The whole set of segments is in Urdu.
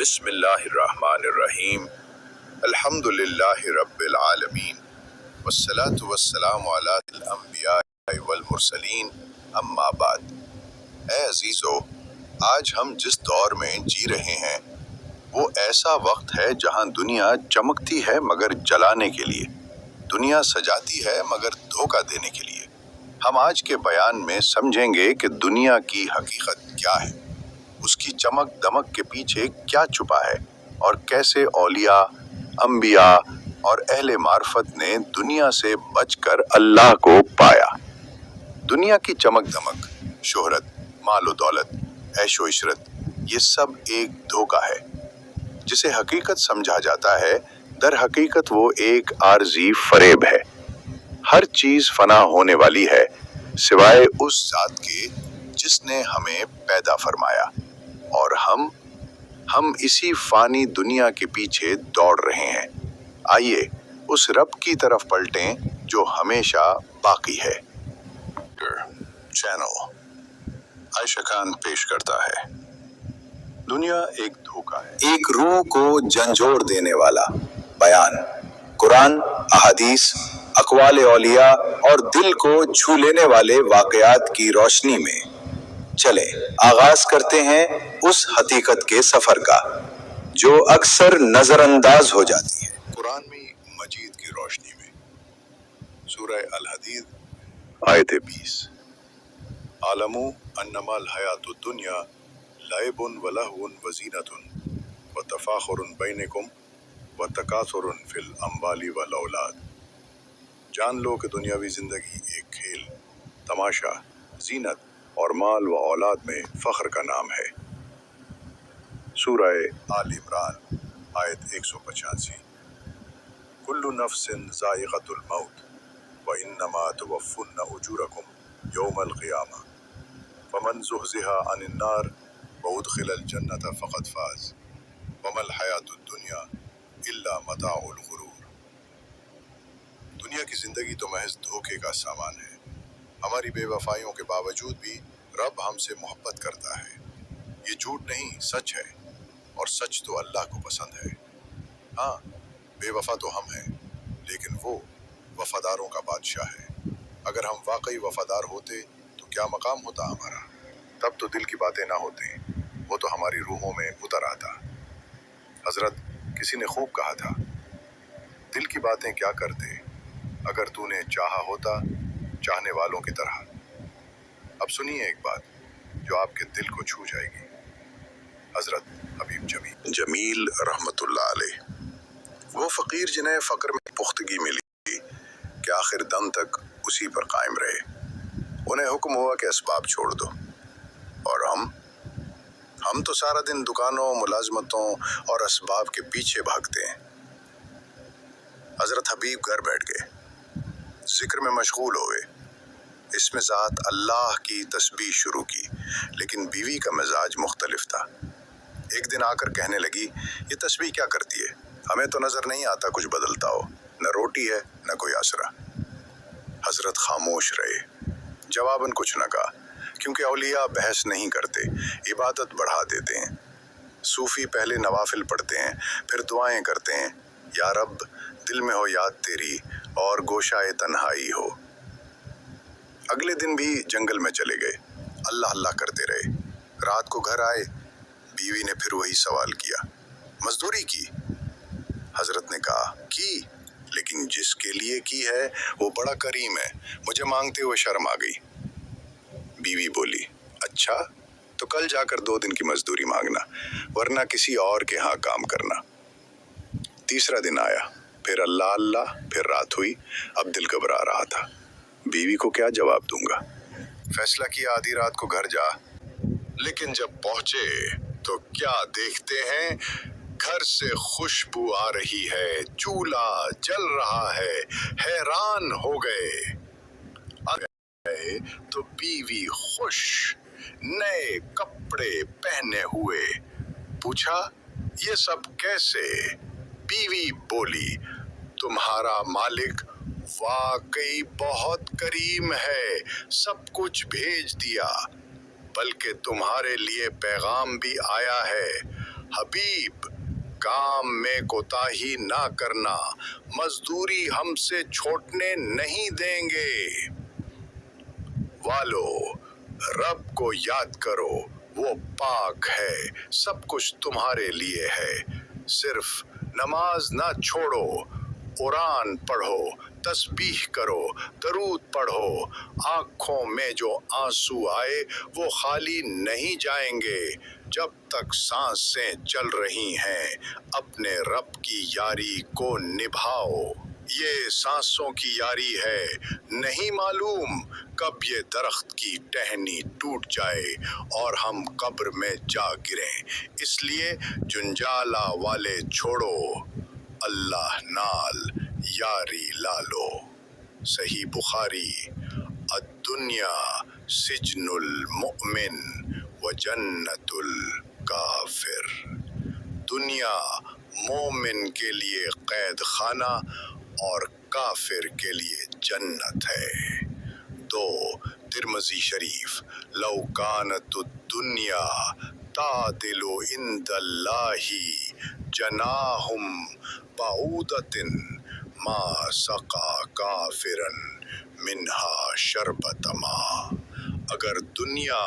بسم اللہ الرحمن الرحیم الحمدللہ رب العالمین والصلاة والسلام علی الانبیاء والمرسلین اما بعد۔ اے عزیزو، آج ہم جس دور میں جی رہے ہیں وہ ایسا وقت ہے جہاں دنیا چمکتی ہے مگر جلانے کے لیے، دنیا سجاتی ہے مگر دھوکہ دینے کے لیے۔ ہم آج کے بیان میں سمجھیں گے کہ دنیا کی حقیقت کیا ہے، اس کی چمک دمک کے پیچھے کیا چھپا ہے، اور کیسے اولیاء، انبیاء اور اہل معرفت نے دنیا سے بچ کر اللہ کو پایا۔ دنیا کی چمک دمک، شہرت، مال و دولت، عیش و عشرت، یہ سب ایک دھوکہ ہے۔ جسے حقیقت سمجھا جاتا ہے، در حقیقت وہ ایک عارضی فریب ہے۔ ہر چیز فنا ہونے والی ہے سوائے اس ذات کے جس نے ہمیں پیدا فرمایا، اور ہم اسی فانی دنیا کے پیچھے دوڑ رہے ہیں۔ آئیے اس رب کی طرف پلٹیں جو ہمیشہ باقی ہے۔ چینل عائشہ خان پیش کرتا ہے۔ دنیا ایک دھوکہ ہے، ایک روح کو جھنجھوڑ دینے والا بیان، قرآن، احادیث، اقوال اولیاء اور دل کو چھو لینے والے واقعات کی روشنی میں چلیں آغاز کرتے ہیں اس حقیقت کے سفر کا جو اکثر نظر انداز ہو جاتی ہے۔ قرآن میں مجید کی روشنی میں سورہ الحدید آیت 20، اعلموا انما الحیات الدنیا لعب ولہو وزینۃ وتفاخر بینکم وتکاثر فی الاموال والاولاد۔ جان لو کہ دنیاوی زندگی ایک کھیل، تماشا، زینت اور مال و اولاد میں فخر کا نام ہے۔ سورہ آل عمران آیت 185، کل نفس ذائقۃ الموت وانما توفون اجورکم یوم القیامہ فمن زحزح عن النار وادخل الجنۃ فقد فاز وما الحیاۃ الدنیا الا متاع الغرور۔ دنیا کی زندگی تو محض دھوکے کا سامان ہے۔ ہماری بے وفائیوں کے باوجود بھی رب ہم سے محبت کرتا ہے۔ یہ جھوٹ نہیں، سچ ہے، اور سچ تو اللہ کو پسند ہے۔ ہاں، بے وفا تو ہم ہیں، لیکن وہ وفاداروں کا بادشاہ ہے۔ اگر ہم واقعی وفادار ہوتے تو کیا مقام ہوتا ہمارا؟ تب تو دل کی باتیں نہ ہوتی، وہ تو ہماری روحوں میں اتر آتا۔ حضرت کسی نے خوب کہا تھا، دل کی باتیں کیا کرتے اگر تو نے چاہا ہوتا چاہنے والوں کی طرح۔ اب سنیے ایک بات جو آپ کے دل کو چھو جائے گی۔ حضرت حبیب جمیل رحمت اللہ علیہ، وہ فقیر جنہیں فقر میں پختگی ملی کہ آخر دم تک اسی پر قائم رہے۔ انہیں حکم ہوا کہ اسباب چھوڑ دو، اور ہم تو سارا دن دکانوں، ملازمتوں اور اسباب کے پیچھے بھاگتے ہیں۔ حضرت حبیب گھر بیٹھ گئے، ذکر میں مشغول ہوئے، اس میں ذات اللہ کی تسبیح شروع کی، لیکن بیوی کا مزاج مختلف تھا۔ ایک دن آ کر کہنے لگی، یہ تسبیح کیا کرتی ہے؟ ہمیں تو نظر نہیں آتا کچھ بدلتا ہو، نہ روٹی ہے نہ کوئی آسرا۔ حضرت خاموش رہے، جواباً کچھ نہ کہا، کیونکہ اولیاء بحث نہیں کرتے، عبادت بڑھا دیتے ہیں۔ صوفی پہلے نوافل پڑھتے ہیں، پھر دعائیں کرتے ہیں، یا رب دل میں ہو یاد تیری اور گوشائے تنہائی ہو۔ اگلے دن بھی جنگل میں چلے گئے، اللہ اللہ کرتے رہے۔ رات کو گھر آئے، بیوی نے پھر وہی سوال کیا، مزدوری کی؟ حضرت نے کہا کی، لیکن جس کے لیے کی ہے وہ بڑا کریم ہے، مجھے مانگتے ہوئے شرم آ گئی۔ بیوی بولی، اچھا تو کل جا کر 2 دن کی مزدوری مانگنا، ورنہ کسی اور کے ہاں کام کرنا۔ تیسرا دن آیا، پھر اللہ اللہ، پھر رات ہوئی، اب دل گھبرا رہا تھا، بیوی کو کیا جواب دوں گا؟ فیصلہ کیا آدھی رات کو گھر جا، لیکن جب پہنچے تو کیا دیکھتے ہیں، گھر سے خوشبو آ رہی ہے، چولہا جل رہا ہے، حیران ہو گئے تو بیوی خوش، نئے کپڑے پہنے ہوئے۔ پوچھا یہ سب کیسے؟ بیوی بولی، تمہارا مالک واقعی بہت کریم ہے، سب کچھ بھیج دیا، بلکہ تمہارے لیے پیغام بھی آیا ہے، حبیب کام میں کوتاہی نہ کرنا، مزدوری ہم سے چھوٹنے نہیں دیں گے۔ والو رب کو یاد کرو، وہ پاک ہے، سب کچھ تمہارے لیے ہے۔ صرف نماز نہ چھوڑو، قرآن پڑھو، تسبیح کرو، درود پڑھو۔ آنکھوں میں جو آنسو آئے وہ خالی نہیں جائیں گے۔ جب تک سانسیں چل رہی ہیں اپنے رب کی یاری کو نبھاؤ۔ یہ سانسوں کی یاری ہے، نہیں معلوم کب یہ درخت کی ٹہنی ٹوٹ جائے اور ہم قبر میں جا گریں، اس لیے جنجالا والے چھوڑو، اللہ نال یاری لالو۔ صحیح بخاری۔ الدنیا سجن المؤمن و جنت الکافر۔ دنیا مومن کے لیے قید خانہ اور کافر کے لیے جنت ہے۔ 2 ترمذی شریف۔ لو کانت الدنیا تعدل عند اللہ جناح بعوضۃ ما سقی کافرا منہا شربۃ ماء۔ اگر دنیا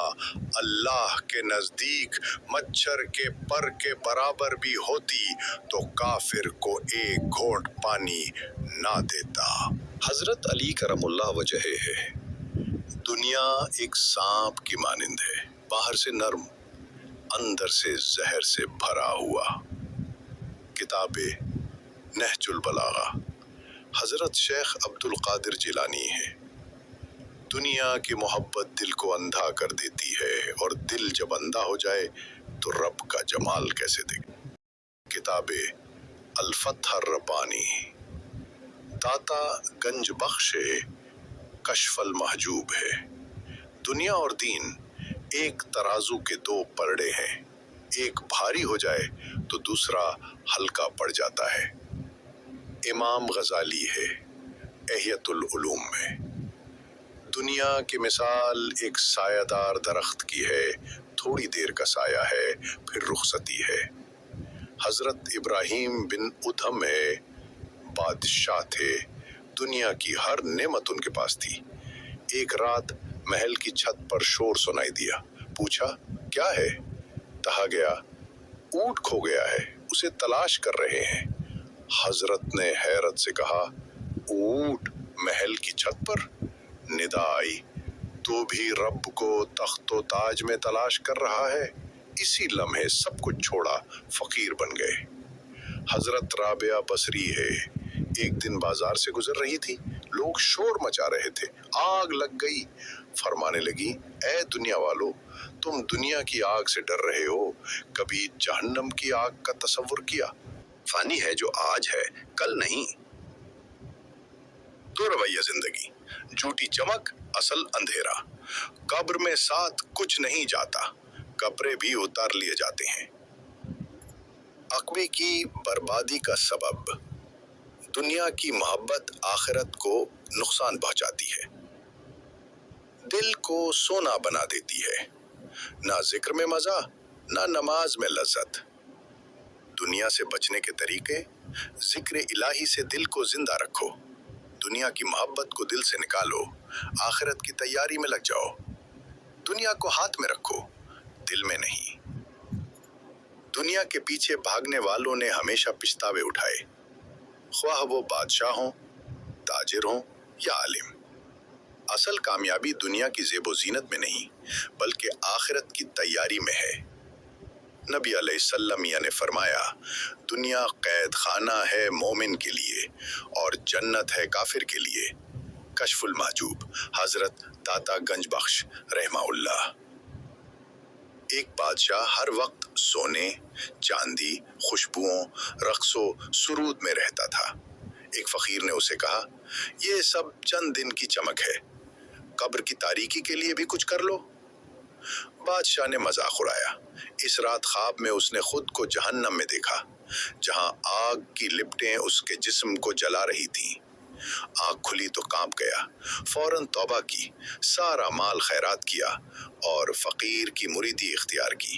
اللہ کے نزدیک مچھر کے پر کے برابر بھی ہوتی تو کافر کو ایک گھونٹ پانی نہ دیتا۔ حضرت علی کرم اللہ وجہہ ہے۔ دنیا ایک سانپ کی مانند ہے، باہر سے نرم، اندر سے زہر سے بھرا ہوا۔ کتاب نہج البلاغہ۔ حضرت شیخ عبد القادر جیلانی ہے۔ دنیا کی محبت دل کو اندھا کر دیتی ہے، اور دل جب اندھا ہو جائے تو رب کا جمال کیسے دیکھے۔ کتاب الفتح الربانی۔ داتا گنج بخش کشف المحجوب ہے۔ دنیا اور دین ایک ترازو کے 2 پلڑے ہیں، ایک بھاری ہو جائے تو دوسرا ہلکا پڑ جاتا ہے۔ امام غزالی ہے احیۃ العلوم میں۔ دنیا کی مثال ایک سایہ دار درخت کی ہے، تھوڑی دیر کا سایہ ہے پھر رخصتی ہے۔ حضرت ابراہیم بن ادھم ہے، بادشاہ تھے، دنیا کی ہر نعمت ان کے پاس تھی۔ ایک رات محل کی چھت پر شور سنائی دیا، پوچھا کیا ہے؟ کہا گیا اونٹ کھو گیا ہے، اسے تلاش کر رہے ہیں۔ حضرت نے حیرت سے کہا اونٹ محل کی چھت پر؟ ندا آئی تو بھی رب کو تخت و تاج میں تلاش کر رہا ہے۔ اسی لمحے سب کچھ چھوڑا، فقیر بن گئے۔ حضرت رابعہ بصری ہے، ایک دن بازار سے گزر رہی تھی، لوگ شور مچا رہے تھے، آگ لگ گئی۔ فرمانے لگی اے دنیا والو، تم دنیا کی آگ سے ڈر رہے ہو، کبھی جہنم کی آگ کا تصور کیا؟ فانی ہے جو آج ہے، کل نہیں۔ 2 رویہ زندگی۔ جھوٹی چمک، اصل اندھیرا۔ قبر میں ساتھ کچھ نہیں جاتا، کپڑے بھی اتار لیے جاتے ہیں۔ عقبے کی بربادی کا سبب۔ دنیا کی محبت آخرت کو نقصان پہنچاتی ہے، دل کو سونا بنا دیتی ہے۔ نہ ذکر میں مزہ، نہ نماز میں لذت۔ دنیا سے بچنے کے طریقے۔ ذکر الہی سے دل کو زندہ رکھو، دنیا کی محبت کو دل سے نکالو، آخرت کی تیاری میں لگ جاؤ۔ دنیا کو ہاتھ میں رکھو، دل میں نہیں۔ دنیا کے پیچھے بھاگنے والوں نے ہمیشہ پچھتاوے اٹھائے، خواہ وہ بادشاہ ہوں، تاجر ہوں یا عالم۔ اصل کامیابی دنیا کی زیب و زینت میں نہیں بلکہ آخرت کی تیاری میں ہے۔ نبی علیہ السلام نے فرمایا دنیا قید خانہ ہے مومن کے لیے اور جنت ہے کافر کے لیے۔ کشف المحجوب۔ حضرت داتا گنج بخش رحمہ اللہ۔ ایک بادشاہ ہر وقت سونے، چاندی، خوشبوؤں، رقص و سرود میں رہتا تھا۔ ایک فقیر نے اسے کہا یہ سب چند دن کی چمک ہے، قبر کی تاریکی کے لیے بھی کچھ کر لو۔ بادشاہ نے مذاق اڑایا۔ اس رات خواب میں اس نے خود کو جہنم میں دیکھا، جہاں آگ کی لپٹیں اس کے جسم کو جلا رہی تھیں۔ آنکھ کھلی تو کانپ گیا، فوراً توبہ کی، سارا مال خیرات کیا اور فقیر کی مریدی اختیار کی۔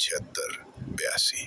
76-82।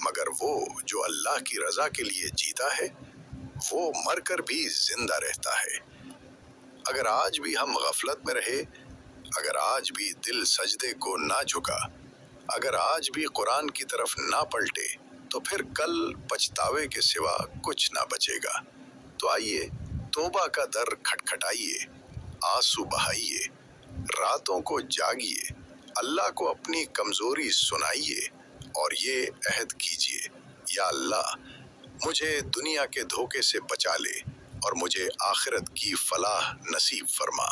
مگر وہ جو اللہ کی رضا کے لیے جیتا ہے وہ مر کر بھی زندہ رہتا ہے۔ اگر آج بھی ہم غفلت میں رہے، اگر آج بھی دل سجدے کو نہ جھکا، اگر آج بھی قرآن کی طرف نہ پلٹے، تو پھر کل پچھتاوے کے سوا کچھ نہ بچے گا۔ تو آئیے توبہ کا در کھٹکھٹائیے، آنسو بہائیے، راتوں کو جاگیے، اللہ کو اپنی کمزوری سنائیے اور یہ عہد کیجیے، یا اللہ مجھے دنیا کے دھوکے سے بچا لے اور مجھے آخرت کی فلاح نصیب فرما۔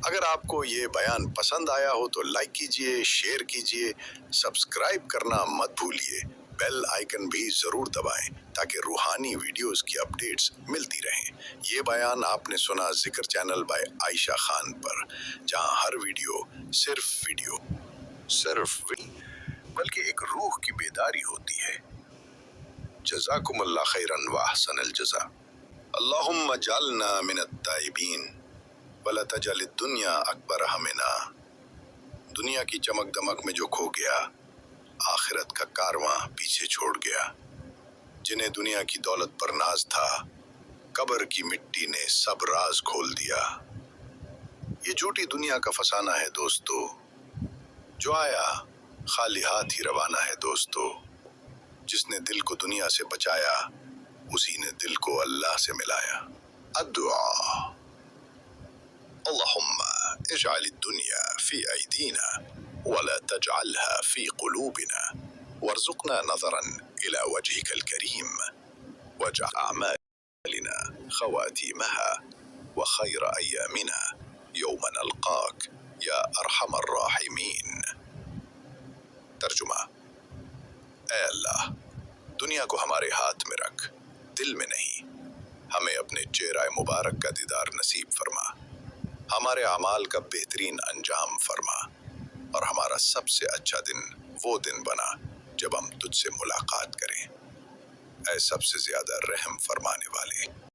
اگر آپ کو یہ بیان پسند آیا ہو تو لائک کیجیے، شیئر کیجیے، سبسکرائب کرنا مت بھولیے، بیل آئیکن بھی ضرور دبائیں تاکہ روحانی ویڈیوز کی اپڈیٹس ملتی رہیں۔ یہ بیان آپ نے سنا ذکر چینل بائی عائشہ خان پر، جہاں ہر ویڈیو صرف بلکہ ایک روح کی بیداری ہوتی ہے۔ جزاکم اللہ خیرن و احسن الجزا۔ اللہم اجعلنا من التائبین ولا تجعل الدنیا اکبر ہمنا۔ دنیا کی چمک دمک میں جو کھو گیا، آخرت کا کارواں پیچھے چھوڑ گیا۔ جنہیں دنیا کی دولت پر ناز تھا، قبر کی مٹی نے سب راز کھول دیا۔ یہ جھوٹی دنیا کا فسانہ ہے دوستو، جو آیا خالی ہاتھ ہی روانہ ہے دوستو۔ جس نے دل کو دنیا سے بچایا، اسی نے دل کو اللہ سے ملایا۔ الدعاء: اللہم اجعل الدنیا فی ایدینا ولا تجعلها في قلوبنا وارزقنا نظرا إلى وجهك الكريم واجعل أعمالنا خواتيمها وخير أيامنا يوم نلقاك يا أرحم الراحمين۔ ترجمہ: اے اللہ، دنیا کو ہمارے ہاتھ میں رکھ، دل میں نہیں۔ ہمیں اپنے چہرہ مبارک کا دیدار نصیب فرما، ہمارے اعمال کا بہترین انجام فرما، اور ہمارا سب سے اچھا دن وہ دن بنا جب ہم تجھ سے ملاقات کریں، اے سب سے زیادہ رحم فرمانے والے۔